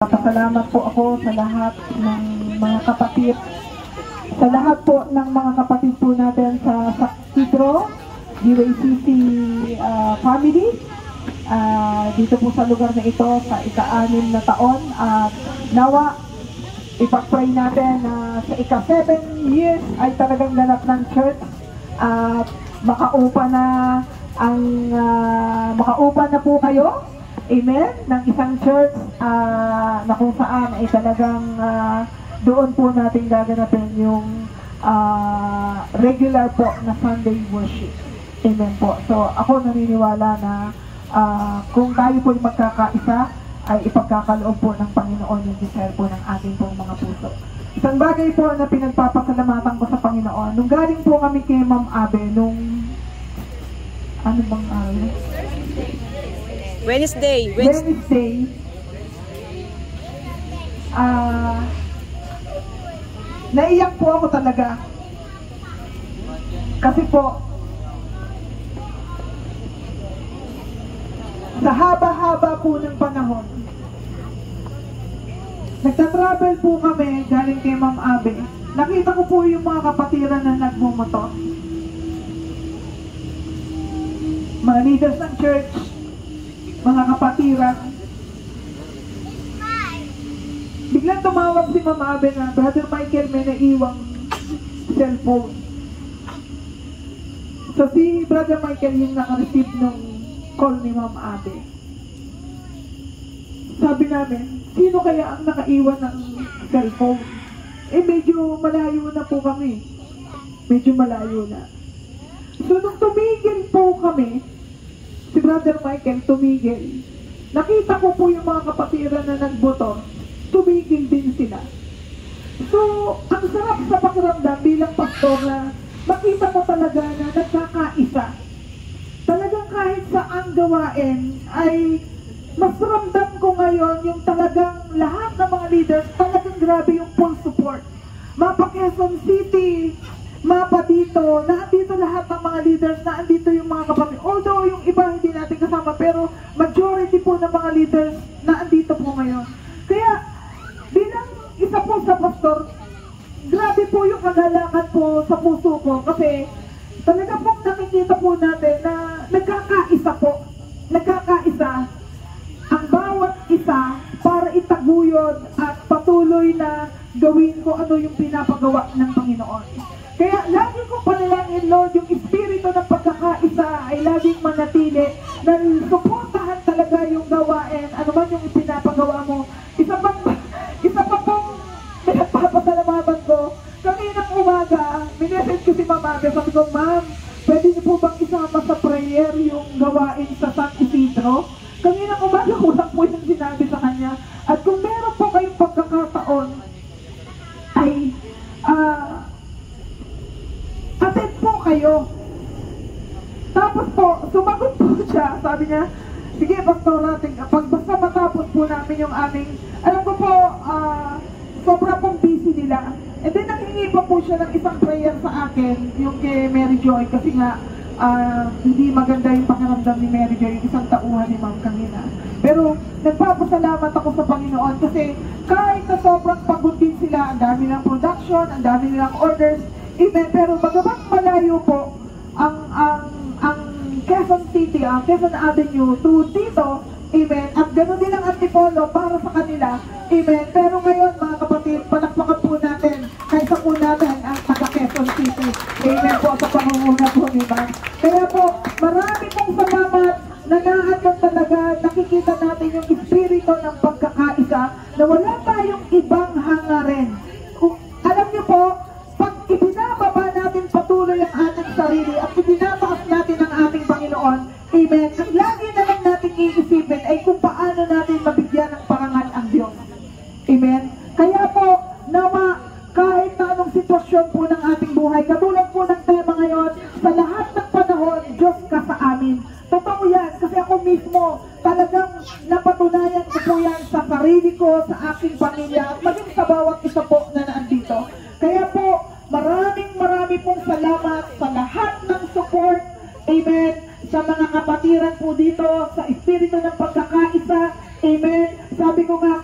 Pasalamat po ako sa lahat ng mga kapatid, sa lahat po ng mga kapatid po natin sa Tidro, DYCC family, dito po sa lugar na ito sa ika-6 na taon. At nawa, ipag-pray natin na sa ika-7 years ay talagang ganap ng church at makaupa na po kayo. Amen? Ng isang church na kung saan ay talagang doon po natin gaganapin yung regular po na Sunday worship. Amen po. So ako naniniwala na kung tayo po magkakaisa ay ipagkakaloob po ng Panginoon yung desire po ng ating pong mga puso. Isang bagay po na pinagpapasalamatan ko sa Panginoon, nung galing po kami kay Ma'am Abe, nung ano bang araw? Wednesday. Naiyak po ako talaga. Kasi po, sa haba-haba po ng panahon, nagta-travel po kami galing kay Ma'am Abe. Nakita ko po yung mga kapatiran na nagmumotor. Mga leaders ng church, mga kapatiran. Biglang tumawag si Ma'am Abe na, Brother Michael, may naiwang cellphone. So si Brother Michael yung naka-receive ng call ni Ma'am Abe. Sabi namin, sino kaya ang nakaiwan ng cellphone? Medyo malayo na po kami. Medyo malayo na. So nung tumigil po kami, si Brother Michael tumigil. Nakita ko po yung mga kapatiran na nagboto, tumigil din sila. So, ang sarap sa pakiramdam bilang pastor na makita ko talaga na nagkakaisa. Talagang kahit saan gawain ay mas ramdam ko ngayon yung talagang lahat ng mga leaders, talagang grabe yung full support. Mapa Quezon City, mapa dito, naandito lahat ng mga leaders, naandito yung mga kapatid. Although yung iba hindi natin kasama, pero majority po ng mga leaders naandito po ngayon. Kaya bilang isa po sa pastor, grabe po yung kagalakan po sa puso ko kasi talaga pong nakikita po natin na nagkakaisa po. Nagkakaisa ang bawat isa para itaguyod at patuloy na gawin ko ano yung pinapagawa ng Panginoon. Kaya lagi ko panalangin, Lord, yung espiritu ng pagkakaisa ay laging manatili na suportahan talaga yung gawain, ano man yung ipinapagawa mo. Isa pa pong pinagpapasalamatan ko, kaninang umaga, minessage ko si Ma'am Abe, sabi ko, Ma'am, pwede niyo po bang isama sa prayer yung gawain sa San Isidro? Kaninang umaga ko lang po yung sinabi sa kanya. At kung meron po kayong pagkakataon, ay attend po kayo. Tapos po, sumagot po siya. Sabi niya, sige, pastor natin, pag basta matapos po namin yung aming, alam ko po, sobra pong busy nila. And then, nanghingi pa po siya ng isang prayer sa akin, yung kay Mary Joy, kasi nga, hindi maganda yung pakiramdam ni Mary Joy, yung isang tauhan ni Ma'am kanina. Pero, nagpapasalamat ako sa Panginoon kasi kahit na sobrang pagod din sila, ang dami ng production, ang dami nilang orders, amen, pero bagamat malayo po ang Quezon City, ang Quezon Avenue to dito, amen, at ganoon din ang Antipolo para sa kanila, amen, pero ngayon mga kapatid, palakpakan po natin, kaysa po natin ang taga Quezon City, amen po sa pangunguna po ni Ma'am. Kaya po, marami pong salamat, nangahatag talaga, nakikita natin yung espiritu ng pagkakaisa, na wala tayong ibang hangarin. Alam niyo po, pag ibinababa natin patuloy ang ating sarili at ibinataas natin ang ating Panginoon, amen, ang lagi na lang natin iisipin ay kung paano natin mabigyan ng parangal ang Diyos. Amen? Kaya po, nawa, kahit na anong sitwasyon po ng ating buhay, katulad po ng tema ngayon, sa lahat ng panahon, Diyos ka sa amin. Totoo yan, kasi ako mismo, talagang napatunayan ko po yan sa sarili ko, sa aking pamilya, at maging sa bawat isa po na naandito. Kaya po, marami pong salamat sa lahat ng support, amen, sa mga kapatiran po dito, sa espiritu ng pagkakaisa, amen. Sabi ko nga,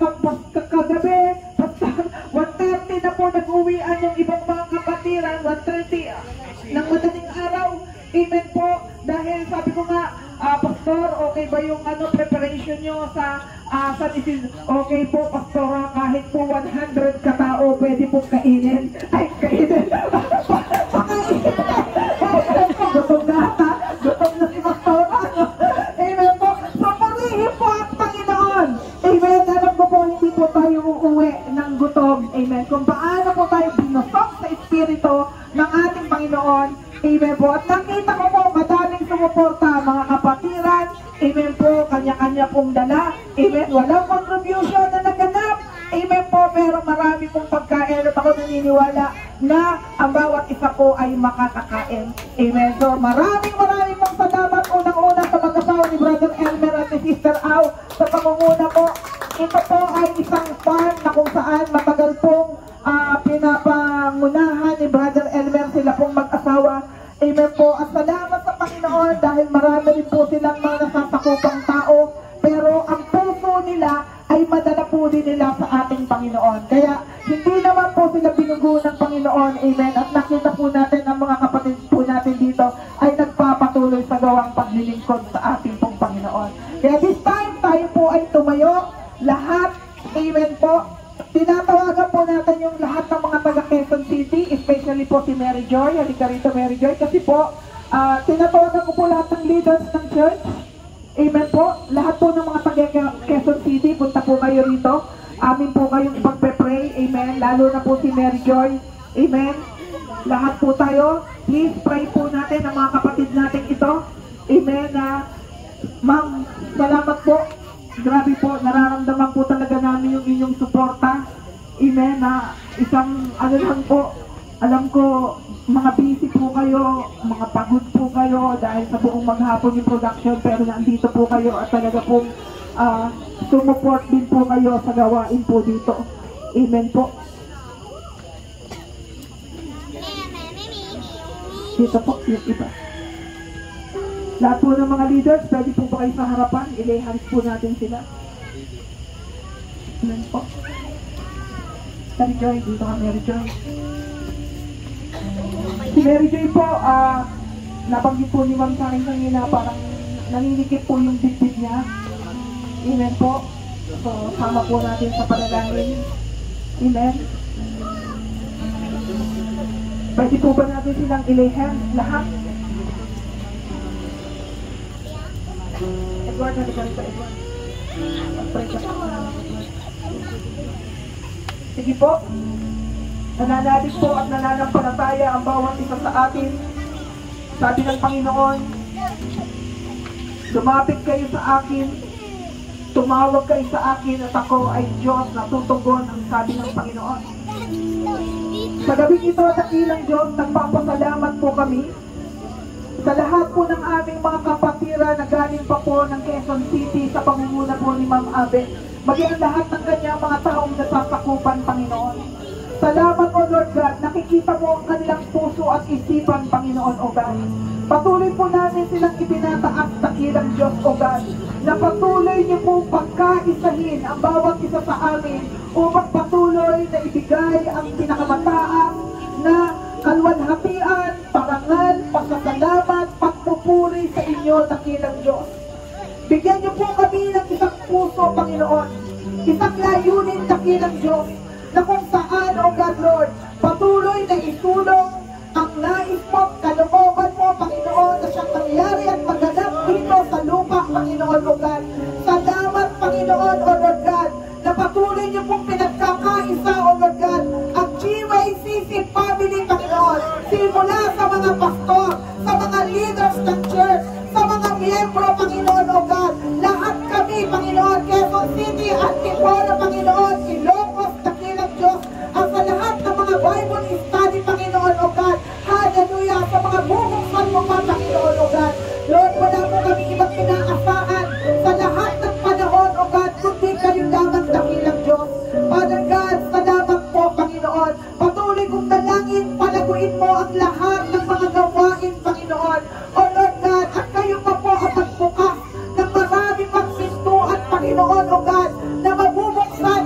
nyo sa San Isidro. Okay po, Pastora, kahit po 100 katao, pwede po kainin. Ay, kainin. Gutom na ata. Gutom na si Pastora. Amen po. So, purihin po ang Panginoon. Amen. Alam ko po, hindi po tayo uuwi ng gutom. Amen. Kung paano po tayo binusok sa Espiritu ng ating Panginoon. Amen po. At nakita ko po, madaming sumuporta, mga kapatiran. Amen po, kanya-kanya pong dala. Amen. Walang contribution na naganap. Amen po, pero marami pong pagkain at ako naniniwala na ang bawat isa po ay makakakain. Amen. So, maraming pong salamat unang-una sa mag-asawa ni Brother Elmer at ni Sister Au sa pangunguna po. Ito po ay isang farm na kung saan matagal pong pinapangunahan ni Brother Elmer, sila pong mag-asawa. Amen po. At salamat sa Panginoon dahil marami rin po silang mga nasasakupang tao. Pero ang puso nila ay madala po din nila sa ating Panginoon. Kaya hindi naman po sila binugo ng Panginoon. Amen. At nakita po natin ang mga kapatid po natin dito ay nagpapatuloy sa gawang paglilingkod sa ating pong Panginoon. Kaya this time tayo po ay tumayo. Lahat. Amen po. Tinatawagan po natin yung lahat ng mga taga Quezon City, especially po si Mary Joy. Halika rito, Mary Joy. Kasi po, tinatawagan ko po lahat ng leaders ng church. Amen po. Lahat po ng mga taga Quezon City, punta po kayo rito. Amin po kayong ipagpe-pray. Amen. Lalo na po si Mary Joy. Amen. Lahat po tayo. Please pray po natin ang mga kapatid natin ito. Amen. Ma'am, salamat po. Grabe po, nararamdaman po talaga namin yung inyong suporta. Amen, na isang ano lang po, alam ko, mga busy po kayo, mga pagod po kayo dahil sa buong maghapon yung production, pero nandito po kayo at talaga po sumuport din po kayo sa gawain po dito. Amen po. Dito po, yung iba. Lahat po ng mga leaders, pwede po ba kayo sa harapan? I-hands po natin sila. Amen po. Mary Joy, dito ka Mary Joy. Si Mary Joy po, nabanggit po ni Ma'am sa akin kanina, parang naninikip po yung dibdib niya. Amen po. So, sama po natin sa panalangin. Amen. Pwede po ba natin silang i-hands lahat? Edward, naligalit ka, Edward. Sige po. Nananalig po at nananampalataya ang bawat isa sa atin. Sabi ng Panginoon, lumapit kayo sa akin, tumawag kayo sa akin at ako ay Diyos na tutugon, ang sabi ng Panginoon. Sa gabing ito, dakilang Diyos, nagpapasalamat po kami sa lahat po ng aming mga kapatira na galing pa po ng Quezon City sa pangunguna po ni Ma'am Abe. Maging lahat ng kanyang mga taong nasasakupan, Panginoon. Salamat o Lord God, nakikita mo ang kanilang puso at isipan, Panginoon o God. Patuloy po namin silang ibinataas sa kilang Diyos o God, na patuloy niyo po pagkaisahin ang bawat isa sa amin upang patuloy na ibigay ang pinakamataas na kalwalhatian, parangal, pasasalamat, pagpupuri sa inyo, dakilang Diyos. Bigyan niyo po kami ng isang puso, Panginoon, isang layunin, dakilang Diyos, na kung saan, O God Lord, patuloy na itulong ang nais mo, kalooban mo, Panginoon, na siyang nangyari at maganap dito sa lupa, Panginoon, O God. Salamat, Panginoon, O Lord God, na patuloy niyo pong pinagkakaisa, O Lord God, ang GYCC family, Panginoon, simula sa mga pastor, sa mga leaders ng church, sa mga miyembro, Panginoon, O God, lahat kami, Panginoon, Quezon City, Antipolo, Panginoon, Ilocos, dakilang Diyos, at sa lahat ng mga Bible study, Panginoon, O God, hallelujah, sa mga bubuksan mo pa, Panginoon, O God. Lord, wala po kami ibang inaasahan sa lahat ng panahon, O God, kundi kayo lamang, dakilang Diyos. Father God, salamat po, Panginoon. Patuloy kong dalangin, palaguin mo ang lahat ng mga gawain, Panginoon. O Lord God, at kayo pa po ang magbukas ng marami pang pintuan, Panginoon, O God, na mabubuksan,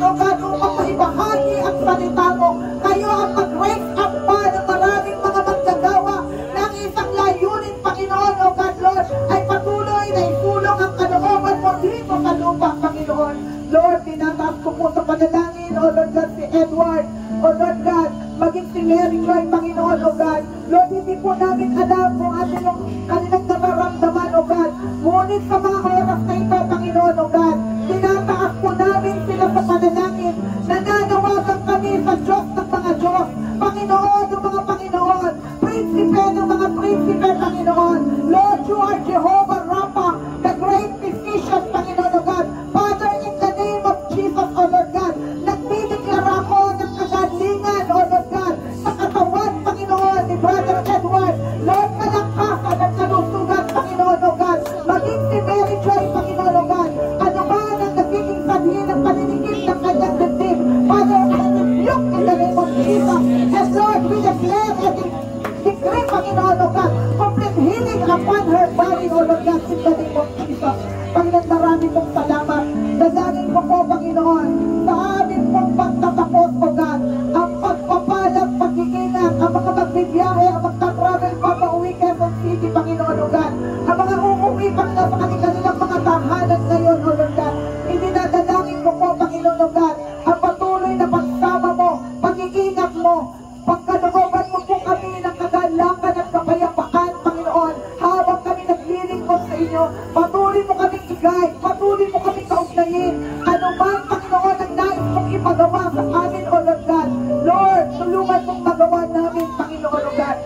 Joy, Panginoon, O God. Lord, hindi po namin alam kung ano yung kanilang nararamdaman, O God. Ngunit sa mga oras na ito, Panginoon, O God, tinataas po namin sila sa panalangin. Nananawagan kami sa Diyos ng mga Diyos. Panginoon, ng mga Panginoon. Prinsipe ng mga prinsipe, Panginoon. Lord, you are Jehovah Rapha, the great physician, Panginoon, O God. Father, in the name of Jesus, O Lord God, nagdideklara ko ng kagalingan, O Lord God, sa katawan, Panginoon, ni Brother Edward. Lord, kalangkasan at kalusugan, Panginoon, O God. Maging si Mary Joy, Panginoon, O God. Ano man ang nagiging sabihin ng paninikip ng kanyang dibdib. Father, I rebuke in the name of Jesus. And Lord, we declare and decree, Panginoon, O God, complete healing upon her body, O Lord God, in the name of Jesus. Panginoon, marami pong salamat. Dadalhin ko po, Panginoon, sa amin pong pagtatapos, O God, ang pagpapalang, pag-iingat, ang mga magbibiyahe, ang magta-travel pa pauwi Quezon City, Panginoon, O God, ang mga uuwi, Panginoon, sa kanilang mga tahanan ngayon, O Lord God. Idinadalangin ko po, Panginoon, O God, ang patuloy na pagsama mo, pag-iingat mo, pagkalooban mo po kami ng kagalakan at kapayapaan, Panginoon, habang kami naglilingkod sa inyo. Patuloy mo kami i-guide, patuloy mo kami kaugnayin. Ano man, Panginoon, ang nais mong ipagawa sa amin, O Lord God. Lord, tulungan mong magawa namin, Panginoon, O God.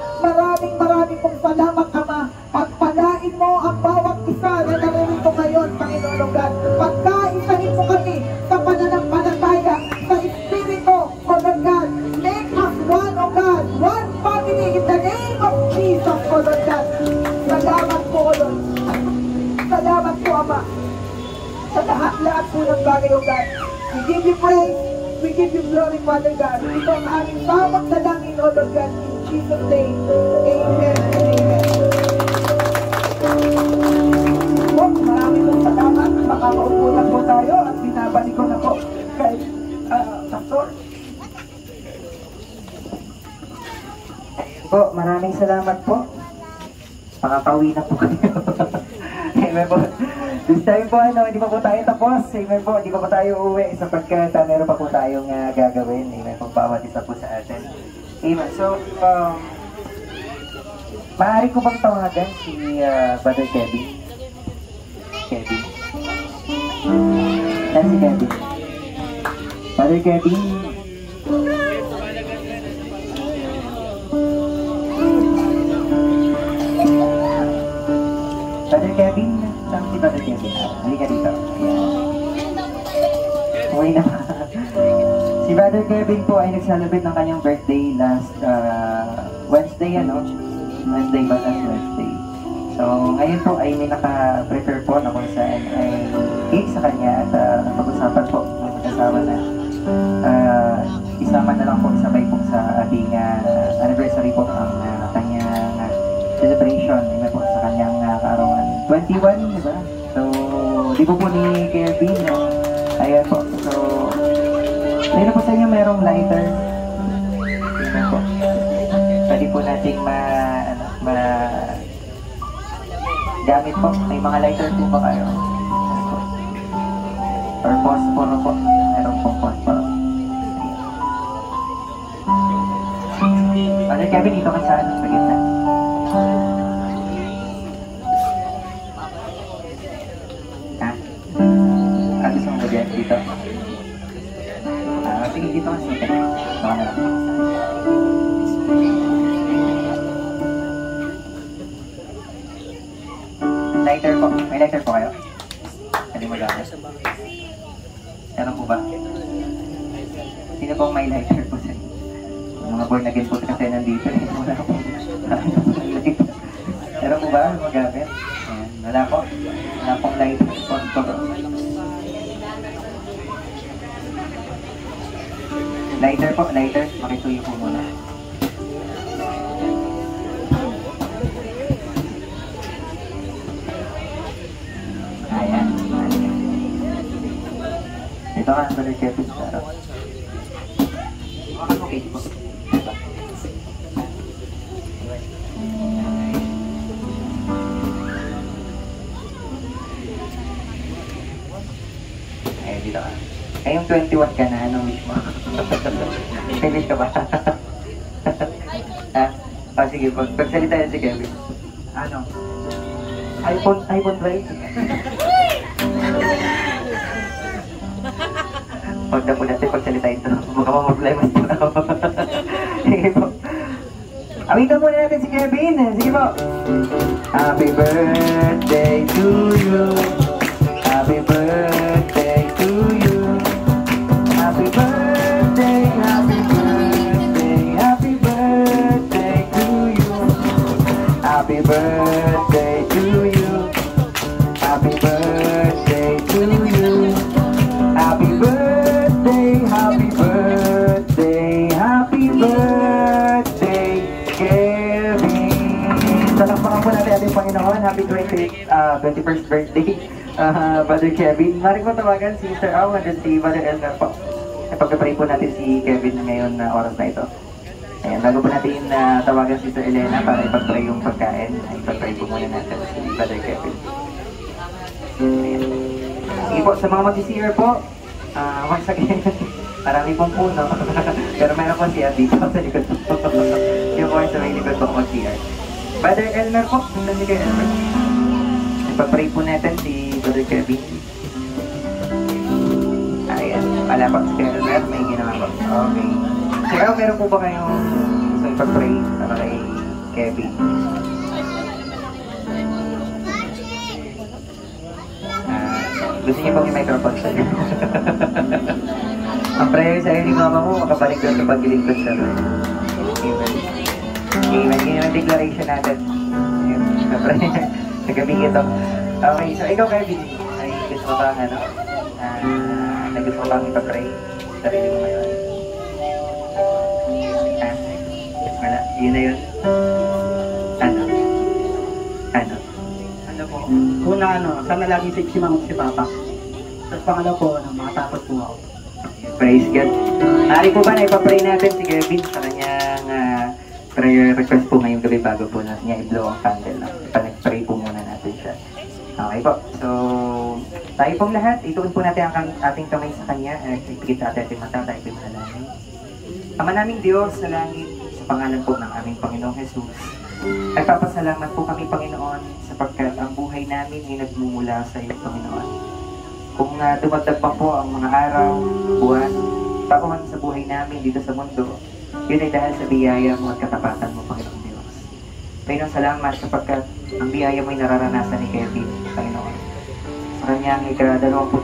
Maraming pong salamat, Ama. Pagpalain mo ang bawat isa na naririto ngayon, Panginoon, O God. Pagkaisahin mo kami sa pananampalataya, sa Espiritu, O Lord God. Make us one, O God. One family in the name of Jesus, O Lord God. Salamat po, O Lord. Salamat po, Ama. Sa lahat-lahat po ng bagay, O God. We give you praise. We give you glory, Father God. Ito ang aming bawat dalangin, O Lord God. In Jesus' name. Amen and amen. Po, maraming pong salamat. Makakaupo na po tayo at binabalik ko na po kay Pastor. Po, maraming salamat po. Makakauwi na po kayo. Amen po. This time po, hindi pa po tayo tapos. Amen po, hindi pa po tayo uuwi sapagkat meron pa po tayong gagawin. Amen po, bawat isa po sa atin. Amen. So, maaari ko bang tawagan si Brother Kevin? Kevin. Yan si Kevin. Brother Kevin. Brother Kevin, saan si Brother Kevin? Halika dito. Uwi na. Si Brother Kevin po ay nag-celebrate ng kanyang birthday last Wednesday, Wednesday ba? Last Wednesday. So, ngayon po ay may naka-prepare po na kung saan ay cake sa kanya at pag-usapan po ng mag-asawa na isama na lang po, isabay po sa ating anniversary po ang kanyang celebration po sa kanyang kaarawan. 21, di ba? So, di po ni Kevin, ayan po. So, meron po sa inyo merong lighter. Ayan po. Pwede po nating gamit po. May mga lighter po ba kayo? Or phosphoro po. Meron po phosphoro. Ano, Kevin, dito ka sa gitna. Ha? Gusto mo ba dyan? Dito? Sige, dito ka sa baka na lang. Lighter po. May lighter po kayo? Pwede mo gamit. Meron po ba? Sino pong may lighter po sa inyo? Mga born again po kasi nandito. Wala po. Meron po ba magamit? Ayan. Wala po. Wala pong lighter po. Lighter po, lighter. Makituyo po muna. Ayan. Ito ka, Brother Kevin. Okay po. Ayan, dito ka. Ngayong 21 ka na, anong wish mo? Finish ka ba? Sige, pagsalita yan si Kevin. Ano? iPhone 12. Huwag na po natin pagsalita ito. Mukha mo problema ito. Sige po. Awitan muna natin si Kevin. Sige po. Happy birthday to you. Happy birthday to you. Happy birthday, happy birthday, happy birthday to you. Happy birthday to you. Happy birthday to you. Happy birthday, happy birthday, happy birthday, Kevin. Talakpakan po natin ating Panginoon. Happy 21st birthday, Brother Kevin. Maring po tawagan si Mr. Au and si Brother Elmer po. Pagpapray po natin si Kevin ngayon na oras na ito. Ayan, bago po natin tawagan si Sir Elena para ipag-pray yung pagkain, ipag-pray po muna natin si Brother Kevin. Ayan. Sige po, sa mga mag-CR po, once again, marami pong puno. Pero meron po CR dito sa likod po. Yung po sa may likod po mag-CR. Brother Elmer po, saan si Kuya Elmer? Ipag-pray po natin si Brother Kevin. Ayan, wala po si Kuya Elmer, may ginawa po. Okay. Sir, meron po ba kayong gusto ipag-pray para kay Kevin? Gusto niyo pong i-microphone sa iyo. Ang prayer sa iyo ni mama mo, makabalik doon sa paglilingkod sa Lord. Amen. Amen. Yun yung declaration natin. Ayan. Nagabing ito. Okay, so ikaw Kevin, ay gusto mo bang ano? Gusto mo bang ipag-pray sa sarili mo ngayon? Wala. Yun na yun. Ano? Ano po? Una sana lagi si mama si papa. Tapos pangalaw po, makatapos po ako. Praise God. Ari po ba na ipapray natin si Kevin sa kanyang prayer request po ngayong gabi bago po na niya i-blow ang candle. Ipanag-pray po muna natin siya. Okay po. So, tayo pong lahat, ituon po natin ang ating kamay sa kanya. Ipigit natin ating mata, tayo po manalangin. Ama naming Diyos sa langit, sa pangalan po ng aming Panginoong Jesus. Nagpapasalamat po kami, Panginoon, sapagkat ang buhay namin ay nagmumula sa iyo, Panginoon. Kung dumagdag pa po ang mga araw, buwan, taon sa buhay namin dito sa mundo, yun ay dahil sa biyaya mo at katapatan mo, Panginoon Diyos. Panginoon, salamat sapagkat ang biyaya mo ay nararanasan ni Kevin, Panginoon. Sa kanyang ika-21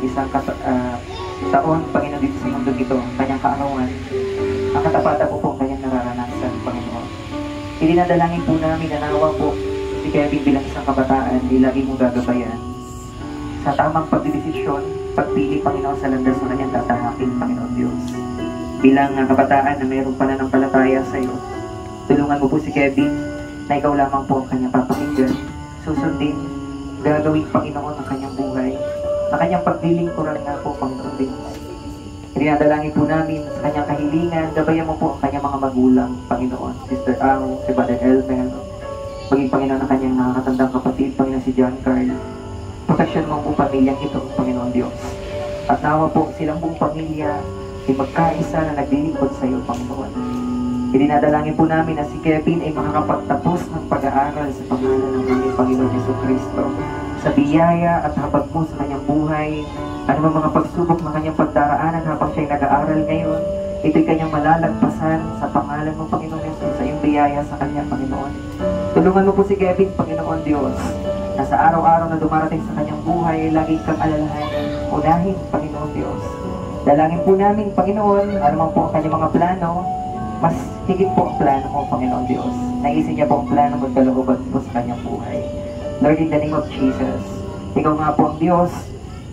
taon, Panginoon, dito sa mundo ito, ang kanyang kaarawan, ang katapatan po ang kanyang nararanasan, Panginoon. Ilinadalangin po namin na nawa po si Kevin bilang isang kabataan, lagi mo gagabayan sa tamang pagdidesisyon, pagpili, Panginoon, sa landas na kanyang tatahakin, Panginoon Diyos. Bilang kabataan na mayroong pananampalataya sa iyo, tulungan mo po si Kevin na ikaw lamang po ang kanyang papakinggan, susundin, gagawin, Panginoon, ang kanyang buhay, na kanyang paglilingkuran nga po, Panginoon Diyos. Ininadalangin po namin sa kanyang kahilingan, gabayan mo po ang kanyang mga magulang, Panginoon, Sister Au, si Brother Elmer, maging Panginoon ang kanyang nakakatandang kapatid, Panginoon si John Carl. Proteksyon mo po pamilyang ito, Panginoon Diyos. At nawa po silang buong pamilya ay magkaisa na naglilingkod sa iyo, Panginoon. Idinadalangin po namin na si Kevin ay makakapagtapos ng pag-aaral sa pangalan ng aming Panginoon Jesucristo. Sa biyaya at habag mo sa kanyang buhay, ano mga pagsubok na kanyang pagdaraanan habang siya'y nag-aaral ngayon, ito'y kanyang malalagpasan sa pangalan mo, Panginoon Jesus, sa iyong biyaya sa kanyang Panginoon. Tulungan mo po si Kevin, Panginoon Diyos, na sa araw-araw na dumarating sa kanyang buhay, lagi kang alalahanin, unahin, Panginoon Diyos. Dalangin po namin, Panginoon, ano man po ang kanyang mga plano, mas higit po ang plano mo, Panginoon Diyos. Naisin niya po ang plano mo at kalooban po sa kanyang buhay. Lord, in the name of Jesus, ikaw nga po ang Diyos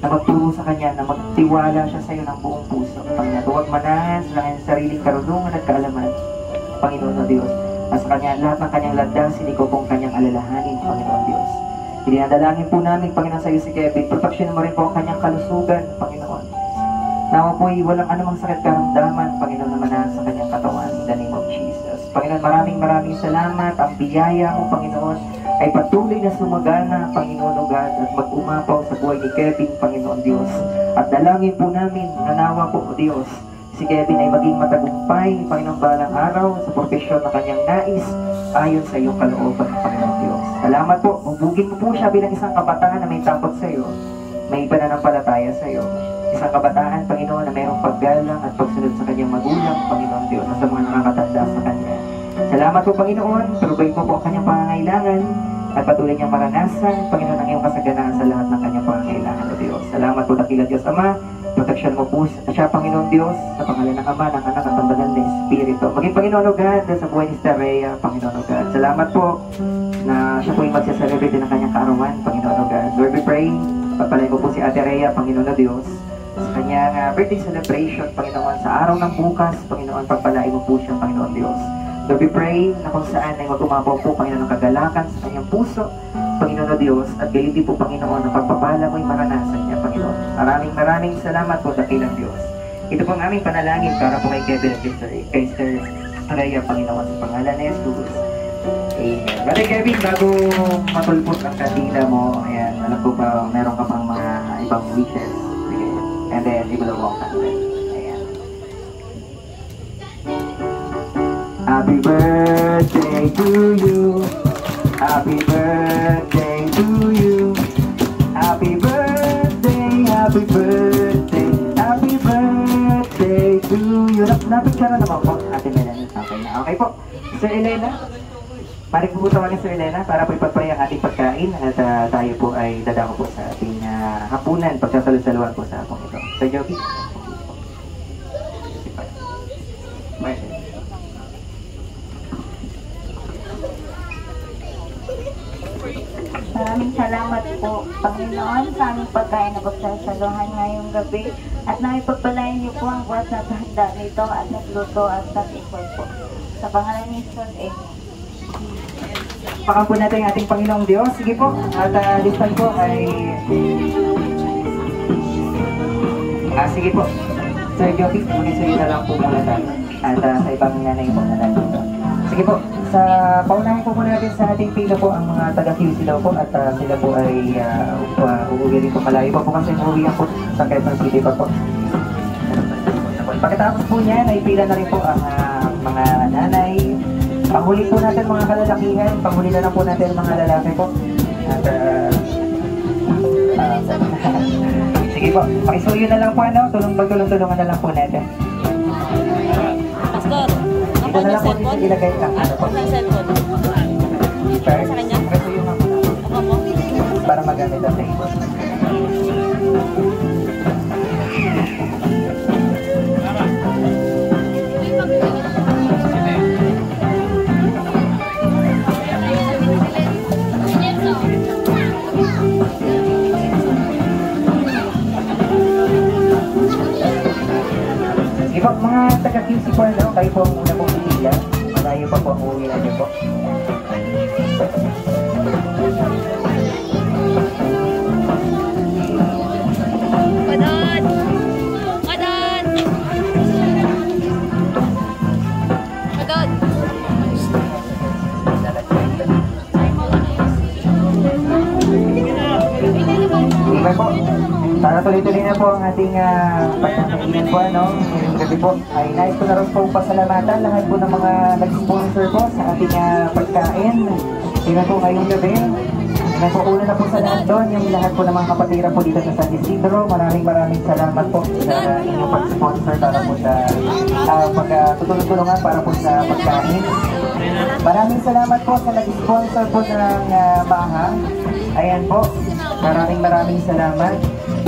na magturo sa kanya, na magtiwala siya sa iyo ng buong puso. Panginoon, huwag manahan sa kanyang sariling karunungan at kaalaman, Panginoon na Diyos. At sa kanya, lahat ng kanyang landasin, ikaw po ang kanyang alalahanin, Panginoon Diyos. Dinadalangin po namin, Panginoon, sa iyo si Kevin. Proteksyonan mo rin po ang kanyang kalusugan, Panginoon. Nawa po ay walang anumang sakit karamdaman, Panginoon, na manahan sa kanyang katawan. In the name of Jesus. Panginoon, maraming salamat. Ang biyaya mo, Panginoon, ay patuloy na sumagana, Panginoon o God, at mag-umapaw sa buhay ni Kevin, Panginoon Diyos. At dalangin po namin, nanawa po, Diyos, si Kevin ay maging matagumpay, Panginoon, balang araw sa profesyon na kanyang nais ayon sa iyong kalooban, Panginoon Diyos. Salamat po, bubugin mo po siya bilang isang kabataan na may takot sa iyo, may pananampalataya sa iyo. Isang kabataan, Panginoon, na mayroong paggalang at pagsunod sa kanyang magulang, Panginoon Diyos, at sa mga nakakatanda sa kanya. Salamat po, Panginoon, provide mo po ang kanyang pangangailangan at patuloy niyang maranasan, Panginoon, ang iyong kasaganaan sa lahat ng kanyang pangangailangan, O Diyos. Salamat po, dakila Diyos Ama, proteksyon mo po siya, Panginoon Diyos, sa pangalan ng Ama, ng Anak, at ng Banal na Espiritu. Maging Panginoon O God, sa buhay ni Sister Rhea, Panginoon O God. Salamat po na siya po yung magsaselebrate ng kanyang kaarawan, Panginoon O God. Lord, we pray, pagpalay mo po si Ate Rhea, Panginoon O Diyos, sa kanyang birthday celebration, Panginoon, sa araw ng bukas, Panginoon, pagpalain mo po siya, Panginoon Diyos. Lord, we pray na kung saan ay mag-umapaw po, Panginoon, ng kagalakan sa kanyang puso, Panginoon o Diyos, at gayon din po, Panginoon, ang pagpapala mo'y maranasan niya, Panginoon. Maraming salamat po, dakilang Diyos. Ito po ang aming panalangin para po kay Kevin at kay Sister Rhea, Panginoon, sa pangalan ni Jesus. Amen. Brother Kevin, bago matulpos ang kandila mo, ayan, alam ko ba, meron ka pang mga ibang wishes. Sige. And then, ibulawang ka. Ayan. Happy birthday to you. Happy birthday to you. Happy birthday, happy birthday, happy birthday to you. Napicture naman po, Ate Melanie. Okay na. Okay po. Sir Elena, maring po tawagan Sir Elena para po ipagpray ang ating pagkain at tayo po ay dadako po sa ating hapunan, pagsasalusaluan po sa hapong ito. Sir Joby. Maraming salamat po, Panginoon, sa aming pagkain na pagsasaluhan ngayong gabi at naipagpalain niyo po ang buwas na handa nito at nagluto at nag-ikot po. Sa pangalan ni Jesus, Amen. Pakan po natin ang ating Panginoong Diyos. Sige po. At this time po ay... sige po. Sir Joby, mag-isuri na lang po muna tayo. At sa ibang nanay po na natin. Sige po. Sa paunahin po muna natin sa ating pila po ang mga taga-QC daw po at sila po ay uuwi rin po malayo pa po kasi uuwihan po sa Quezon City pa po. Pagkatapos po niyan ay pila na rin po ang mga nanay. Panghuli po natin mga kalalakihan, panghuli na lang po natin mga lalaki po. At sige po, pakisuyo na lang po ano, tulong-tulungan na lang po natin. Pastor, Ito na lang po dito ilagay ang ano po. ang cellphone. First, Sa kanya? pakisuyo nga po natin Ako mo? para magamit ang table. Sige po, mga taga-QC po, ano, kayo po ang una pong pipila. Malayo pa po ang uwi natin po. Madod! Madod! Madod! Sige po, para tuloy-tuloy na po ang ating pagkakainan po, ano. Ngayong gabi po, ay nais ko na rin po pasalamatan lahat po ng mga nag-sponsor po sa ating pagkain. Tingnan po ngayong gabi. Tingnan po una na po sa lahat doon, yung lahat po ng mga kapatira po dito sa San Isidro. Maraming salamat po sa inyong pag-sponsor para po sa pagtutulong-tulungan para po sa pagkain. Maraming salamat po sa nag-sponsor po ng Baha. Ayan po, maraming salamat.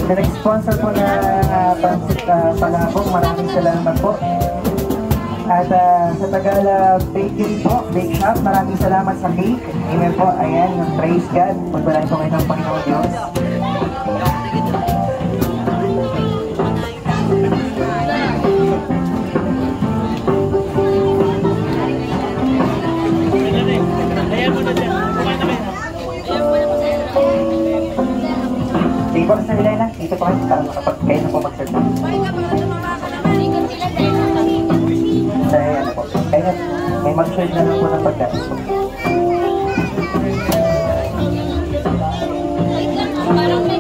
Sa nag-sponsor po ng Pansit Palabong, maraming salamat po. At sa Tagala Bakery po, Bake Shop, maraming salamat sa cake. Amen po, ayan, praise God. Pagpalain po kayo ng Panginoon Diyos. Sige po, Sir Elena, dito po kayo para makapag-kayo na po mag-serve. Ano po, kaya may mag-serve na lang po ng pagkain. Parang may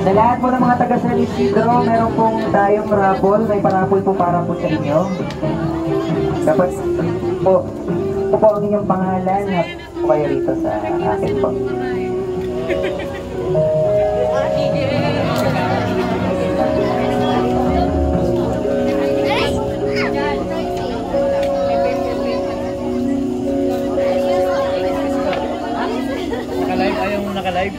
Sa lahat po ng mga taga San Isidro, meron pong tayong raffle. May paraffle po para po sa inyo. Dapat po ang inyong pangalan at po kayo rito sa akin po. Naka-live? Ayaw mo naka-live?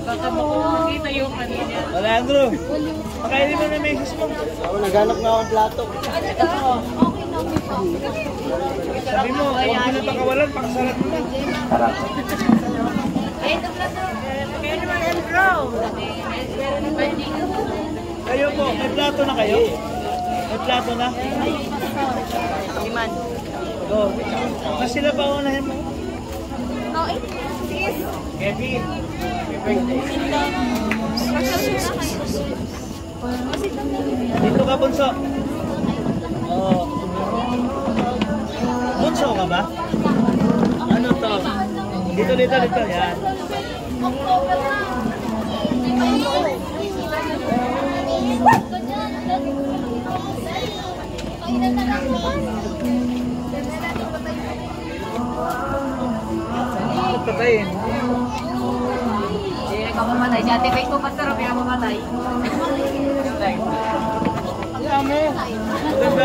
Baka makita yung kanina. Wala, Andrew. Pakainin mo na yung message mo. Ako, naghanap na akong plato. Sabi mo, huwag mo na pakawalan, pakasalat mo na. Sarap. Kayo po, may plato na kayo? May plato na? Iman. Go. Mas sila pa unahin mo? Oh, sis. Kevin. Dito ka, Bunso. Oo. Bunso ka ba? Ano to? Dito. Yan. Patayin. Ikaw mamatay. Dati face mo pasarap, kaya mamatay. Yan mo. Maganda